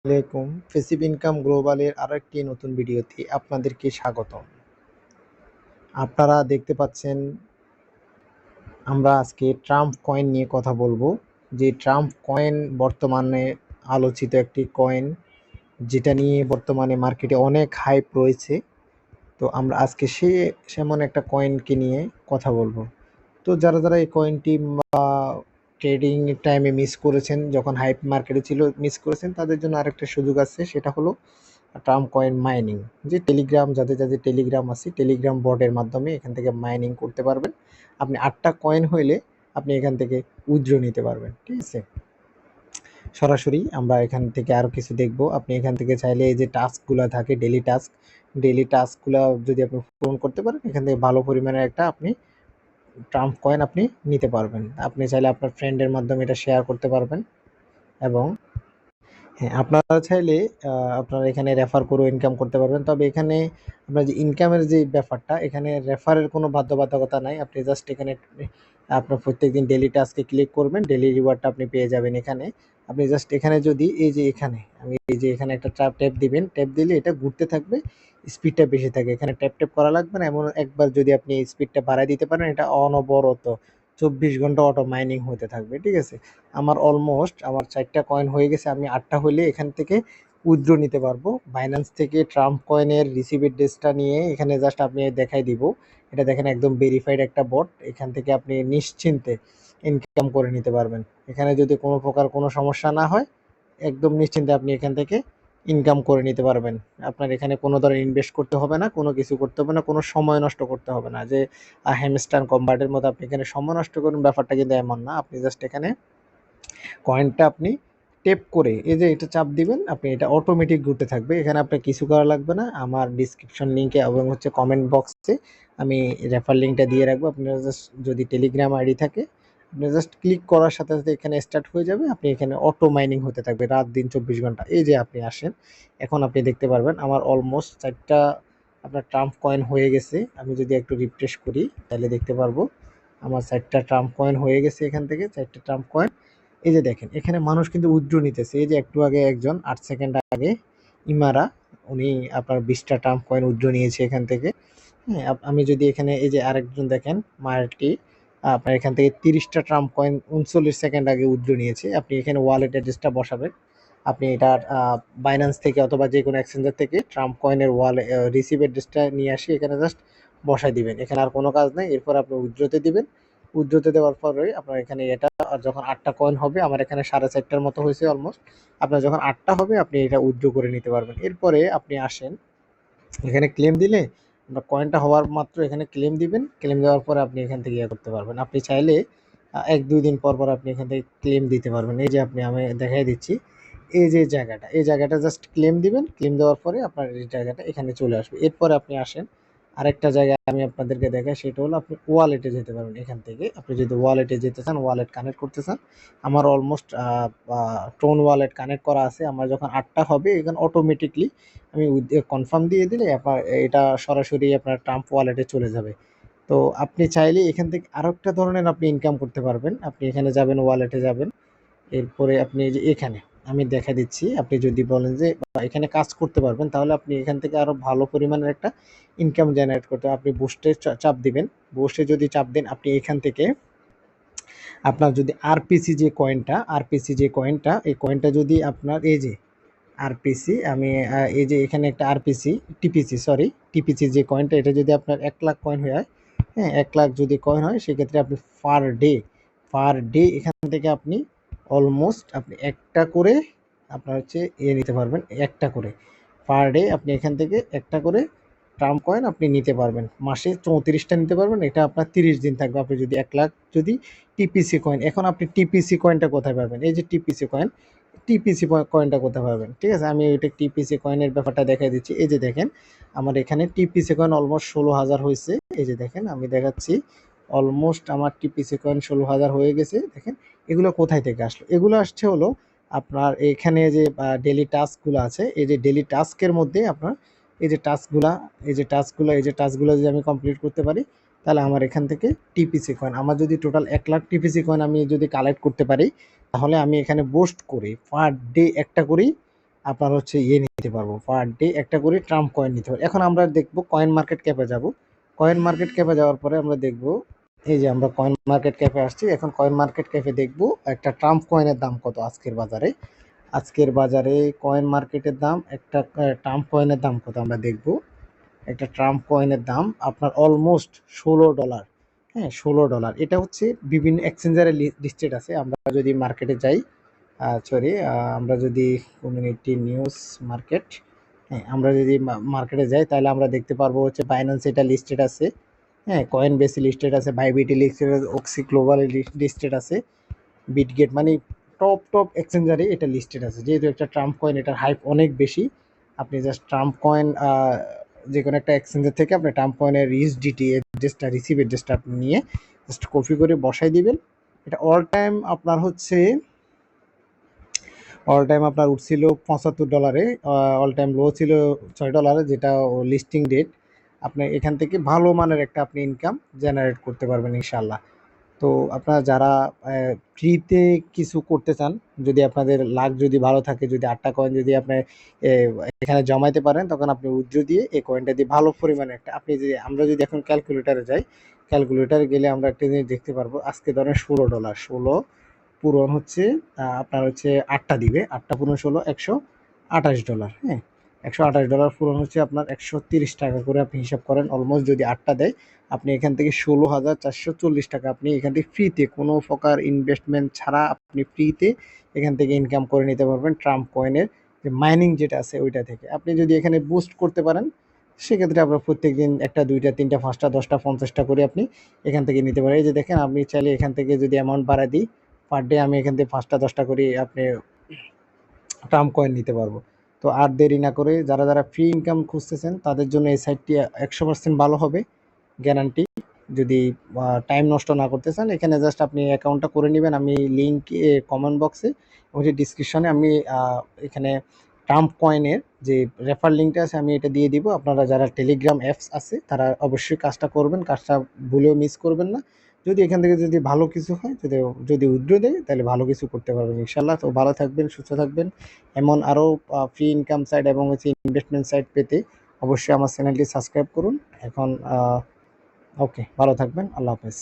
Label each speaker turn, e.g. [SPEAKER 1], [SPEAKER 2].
[SPEAKER 1] আলাইকুম ফেসিভ ইনকাম গ্লোবালের আরো একটি নতুন ভিডিওতে আপনাদেরকে স্বাগতম। আপনারা দেখতে পাচ্ছেন আমরা আজকে ট্রাম্প কয়েন নিয়ে কথা বলবো। যে ট্রাম্প কয়েন বর্তমানে আলোচিত একটি কয়েন, যেটা নিয়ে বর্তমানে মার্কেটে অনেক হাইপ রয়েছে। তো আমরা আজকে সেমন একটা কয়েনকে নিয়ে কথা বলবো। তো যারা এই কয়েনটি ট্রেডিং টাইমে মিস করেছেন, যখন হাইপ মার্কেটে ছিল মিস করেছেন, তাদের জন্য আরেকটা সুযোগ আছে, সেটা হলো ট্রাম্প কয়েন মাইনিং। যে টেলিগ্রাম, যাদের টেলিগ্রাম আছে, টেলিগ্রাম বটের মাধ্যমে এখান থেকে মাইনিং করতে পারবেন। আপনি 8টা কয়েন হইলে আপনি এখান থেকে উইথড্র নিতে পারবেন, ঠিক আছে। সরাসরি আমরা এখান থেকে আরও কিছু দেখব। আপনি এখান থেকে চাইলে এই যে টাস্কগুলো থাকে, ডেলি টাস্কগুলো যদি আপনি পূরণ করতে পারেন, এখান থেকে ভালো পরিমাণের একটা আপনি ট্রাম্প কয়েন আপনি নিতে পারবেন। আপনি চাইলে আপনার ফ্রেন্ডের মাধ্যমে এটা শেয়ার করতে পারবেন। এবং হ্যাঁ, আপনারা চাইলে আপনারা এখানে রেফার করেও ইনকাম করতে পারবেন। তবে এখানে আপনার যে ইনকামের যে ব্যাপারটা, এখানে রেফারের কোনো বাধ্যবাধকতা নাই। আপনি জাস্ট এখানে আপনার প্রত্যেকদিন ডেলি টাস্কে ক্লিক করবেন, ডেলি রিওয়ার্ডটা আপনি পেয়ে যাবেন এখানে। আপনি জাস্ট এখানে যদি এই যে এখানে একটা ট্যাপ দিবেন, ট্যাপ দিলে এটা ঘুরতে থাকবে, স্পিডটা বেশি থাকে। এখানে ট্যাপ করা লাগবে না। এমন একবার যদি আপনি স্পিডটা বাড়ায় দিতে পারেন, এটা অনবরত 24 ঘন্টা অটো মাইনিং হতে থাকবে, ঠিক আছে। আমার 4টা কয়েন হয়ে গেছে। আমি 8টা হলে এখান থেকে উইথড্র নিতে পারবো। বাইন্যান্স থেকে ট্রাম্প কয়েনের রিসিভ অ্যাড্রেসটা নিয়ে এখানে জাস্ট আপনি দেখাই দিব। এটা দেখেন একদম ভেরিফাইড একটা বট। এখান থেকে আপনি নিশ্চিন্তে ইনকাম করে নিতে পারবেন। এখানে যদি কোনো প্রকার কোনো সমস্যা না হয়, একদম নিশ্চিন্তে আপনি এখান থেকে ইনকাম করে নিতে পারবেন। আপনার এখানে কোনো ধরনের ইনভেস্ট করতে হবে না, কোনো কিছু করতে হবে না, কোনো সময় নষ্ট করতে হবে না। যে হ্যামস্টার কম্বাটের মতো আপনি এখানে সময় নষ্ট করুন, ব্যাপারটা কিন্তু এমন না। আপনি জাস্ট এখানে কয়েনটা আপনি টেপ করে এই যে এটা চাপ দিবেন, আপনি এটা অটোমেটিক ঘুরতে থাকবে। এখানে আপনার কিছু করা লাগবে না। আমার ডিসক্রিপশন লিঙ্কে এবং কমেন্ট বক্সে আমি রেফার লিঙ্কটা দিয়ে রাখবো। আপনারা জাস্ট যদি টেলিগ্রাম আইডি থাকে, আপনি জাস্ট ক্লিক করার সাথে সাথে এখানে স্টার্ট হয়ে যাবে। আপনি এখানে অটো মাইনিং হতে থাকবে রাত দিন 24 ঘন্টা। এই যে আপনি আসেন, এখন আপনি দেখতে পারবেন আমার অলমোস্ট 4টা আপনার ট্রাম্প কয়েন হয়ে গেছে। আমি যদি একটু রিফ্রেশ করি তাহলে দেখতে পারবো আমার 4টা ট্রাম্প কয়েন হয়ে গেছে। এখান থেকে 4টা ট্রাম্প কয়েন, এই যে দেখেন এখানে মানুষ কিন্তু উইথড্র নিতেছে। এই যে একটু আগে একজন 8 সেকেন্ড আগে ইমারা, উনি আপনার 20টা ট্রাম্প কয়েন উইথড্র নিয়েছে এখান থেকে। হ্যাঁ, আমি যদি এখানে এই যে আরেকজন দেখেন মার্টি, আপনার এখান থেকে 30টা ট্রাম্প কয়েন 39 সেকেন্ড আগে উইথড্র নিয়েছে। আপনি এখানে ওয়ালেট অ্যাড্রেসটা বসাবেন। আপনি এটা বাইন্যান্স থেকে অথবা যে কোনো এক্সচেঞ্জার থেকে ট্রাম্প কয়েনের রিসিভ অ্যাড্রেসটা নিয়ে আসি এখানে জাস্ট বসাই দিবেন। এখানে আর কোনো কাজ নেই। এরপর আপনি উইথড্রতে দিবেন। উইথড্রতে দেওয়ার পরে আপনার এখানে এটা যখন 8টা কয়েন হবে, আমার এখানে 4.5টার মতো হয়েছে অলমোস্ট। আপনার যখন 8টা হবে আপনি এটা উইথড্র করে নিতে পারবেন। এরপরে আপনি আসেন এখানে ক্লেম দিলে, আপনার কয়েনটা হওয়ার মাত্র এখানে ক্লেম দিবেন। ক্লেম দেওয়ার পরে আপনি এখান থেকে ইয়ে করতে পারবেন। আপনি চাইলে 1-2 দিন পর আপনি এখান থেকে ক্লেম দিতে পারবেন। এই যে আমি দেখাই দিচ্ছি, এই জায়গাটা জাস্ট ক্লেম দিবেন। ক্লেম দেওয়ার পরে আপনার এই জায়গাটা এখানে চলে আসবে। এরপরে আপনি আসেন আরেকটা জায়গায় আমি আপনাদেরকে দেখাই, সেটা হলো আপনি ওয়ালেটে যেতে পারবেন। এখান থেকে আপনি যদি ওয়ালেটে যেতে চান, ওয়ালেট কানেক্ট করতে চান, আমার অলমোস্ট টোন ওয়ালেট কানেক্ট করা আছে। আমার যখন 8টা হবে এখানে অটোমেটিকলি আমি কনফার্ম দিয়ে দিলে আপনার এটা সরাসরি আপনার ট্রাম্প ওয়ালেটে চলে যাবে। তো আপনি চাইলে এখান থেকে আরও একটা ধরনের আপনি ইনকাম করতে পারবেন। আপনি এখানে যাবেন, ওয়ালেটে যাবেন। এরপরে আপনি এই যে এখানে আমি দেখা দিচ্ছি, আপনি যদি বলেন যে এখানে কাজ করতে পারবেন, তাহলে আপনি এখান থেকে আরও ভালো পরিমাণের একটা ইনকাম জেনারেট করতে আপনি বুস্টে চাপ দিবেন। বুস্টে যদি চাপ দেন, আপনি এখান থেকে আপনার যদি আরপিসি যে কয়েনটা, এই কয়েনটা যদি আপনার এই যে আরপিসি, আমি এই যে এখানে একটা আরপিসি টিপিসি যে কয়েনটা, এটা যদি আপনার 1 লাখ কয়েন হয়, হ্যাঁ 1 লাখ যদি কয়েন হয়, সেক্ষেত্রে আপনি পার ডে এখান থেকে আপনি অলমোস্ট আপনি একটা করে আপনার নিতে পারবেন। একটা করে পার ডে আপনি এখান থেকে একটা করে ট্রাম্প কয়েন আপনি নিতে পারবেন। মাসে 34টা নিতে পারবেন। এটা আপনার 30 দিন থাকবে। আপনি যদি 1 লাখ যদি টিপিসি কয়েন, এখন আপনি টিপিসি কয়েনটা কোথায় পাবেন? এই যে টিপিসি কয়েনটা কোথায় পাবেন, ঠিক আছে। আমি ওইটা টিপিসি কয়েনের ব্যাপারটা দেখাই দিচ্ছি। এই যে দেখেন আমার এখানে টিপিসি কয়েন অলমোস্ট 16,000 হয়েছে। এই যে দেখেন আমি দেখাচ্ছি, অলমোস্ট আমার টিপিসি কয়েন 16,000 হয়ে গেছে। দেখেন এগুলো কোথায় থেকে আসলো? এগুলো আসছে হলো আপনার এখানে যে ডেলি টাস্কগুলো আছে, এই যে ডেলি টাস্কের মধ্যে আপনার এই যে টাস্কগুলো যদি আমি কমপ্লিট করতে পারি, তাহলে আমার এখান থেকে টিপিসি কয়েন, আমার যদি টোটাল 1 লাখ টিপিসি কয়েন আমি যদি কালেক্ট করতে পারি, তাহলে আমি এখানে বোস্ট করে পার ডে একটা করেই আপনার হচ্ছে নিতে পারবো, পার ডে একটা করে ট্রাম্প কয়েন নিতে পারবো। এখন আমরা দেখবো কয়েন মার্কেট ক্যাপে যাব। কয়েন মার্কেট ক্যাপে যাওয়ার পরে আমরা দেখব, এই যে আমরা কয়েন মার্কেট ক্যাপে আসছি। এখন কয়েন মার্কেট ক্যাপে দেখব একটা ট্রাম্প কয়েনের দাম কত আজকের বাজারে। আজকের বাজারে কয়েন মার্কেটের দাম, একটা ট্রাম্প কয়েনের দাম কত আমরা দেখব। একটা ট্রাম্প কয়েনের দাম আপনার অলমোস্ট $16। হ্যাঁ, $16। এটা হচ্ছে বিভিন্ন এক্সচেঞ্জারে লিস্টেড আছে। আমরা যদি মার্কেটে যাই, সরি, আমরা যদি কমিউনিটি নিউজ মার্কেট, হ্যাঁ, আমরা যদি মার্কেটে যাই তাহলে আমরা দেখতে পারবো হচ্ছে বাইন্যান্স এটা লিস্টেড আছে, হ্যাঁ, কয়েন বেসি লিস্টেড আছে, বাইবিটি লিস্টেড আছে, অক্সি গ্লোবাল লিস্টেড আছে, বিটগেট, মানে টপ টপ এক্সচেঞ্জারে এটা লিস্টেড আছে। যেহেতু একটা ট্রাম্প কয়েন, এটার হাইপ অনেক বেশি। আপনি জাস্ট ট্রাম্প কয়েন যে কোনো একটা এক্সচেঞ্জার থেকে আপনি ট্রাম্প কয়েনের ইউএসডিটি অ্যাড্রেসটা, রিসিভ অ্যাড্রেসটা আপনি নিয়ে জাস্ট কপি করে বসাই দিবেন। এটা অল টাইম আপনার হচ্ছে, অল টাইম আপনার উঠছিল $75, অল টাইম লো ছিল $6, যেটা লিস্টিং ডেট। আপনি এখান থেকে ভালো মানের একটা আপনি ইনকাম জেনারেট করতে পারবেন ইনশাল্লাহ। তো আপনারা যারা ফ্রিতে কিছু করতে চান, যদি আপনাদের লাক যদি ভালো থাকে, যদি 8টা কয়েন যদি আপনি এখানে জমাইতে পারেন, তখন আপনি উইথড্র দিয়ে এই কয়েনটা দিয়ে ভালো পরিমাণে একটা, আপনি যদি, আমরা যদি এখন ক্যালকুলেটারে যাই, ক্যালকুলেটারে গেলে আমরা একটা জিনিস দেখতে পারবো। আজকে ধরেন $16, 16 পূরণ হচ্ছে আপনার হচ্ছে 8টা দিবে, 8টা পূরণ 16, $128। হ্যাঁ, $128 পূরণ হচ্ছে আপনার $130 করে আপনি হিসাব করেন। অলমোস্ট যদি 8টা দেয়, আপনি এখান থেকে $16,440 আপনি এখান থেকে ফ্রিতে, কোনো প্রকার ইনভেস্টমেন্ট ছাড়া আপনি ফ্রিতে এখান থেকে ইনকাম করে নিতে পারবেন ট্রাম্প কয়েনের যে মাইনিং যেটা আছে ওইটা থেকে। আপনি যদি এখানে বুস্ট করতে পারেন, সেক্ষেত্রে আপনার প্রত্যেক দিন 1টা 2টা 3টা 5টা 10টা 50টা করে আপনি এখান থেকে নিতে পারেন। এই যে দেখেন, আপনি চাইলে এখান থেকে যদি অ্যামাউন্ট বাড়ায় দিই, পার ডে আমি এখান থেকে 5টা 10টা করে আপনি ট্রাম্প কয়েন নিতে পারবো। তো আর দেরি না করে, যারা যারা ফ্রি ইনকাম খুঁজতেছেন তাদের জন্য এই সাইটটি 100% ভালো হবে, গ্যারান্টি। যদি টাইম নষ্ট না করতে চান, এখানে জাস্ট আপনি অ্যাকাউন্টটা করে নেবেন। আমি লিঙ্ক কমেন্ট বক্সে এবং ডিসক্রিপশনে আমি এখানে ট্রাম্প কয়েনের যে রেফার লিঙ্কটা আছে আমি এটা দিয়ে দিব। আপনারা যারা টেলিগ্রাম অ্যাপস আছে তারা অবশ্যই কাজটা করবেন, কাজটা ভুলেও মিস করবেন না। যদি এখান থেকে যদি ভালো কিছু হয়, যদি যদি উইথড্র দেয়, তাহলে ভালো কিছু করতে পারবেন ইনশাল্লাহ। তো ভালো থাকবেন, সুস্থ থাকবেন। এমন আরও ফ্রি ইনকাম সাইট এবং হচ্ছে ইনভেস্টমেন্ট সাইট পেতে অবশ্যই আমার চ্যানেলটি সাবস্ক্রাইব করুন। এখন ওকে, ভালো থাকবেন, আল্লাহ হাফেজ।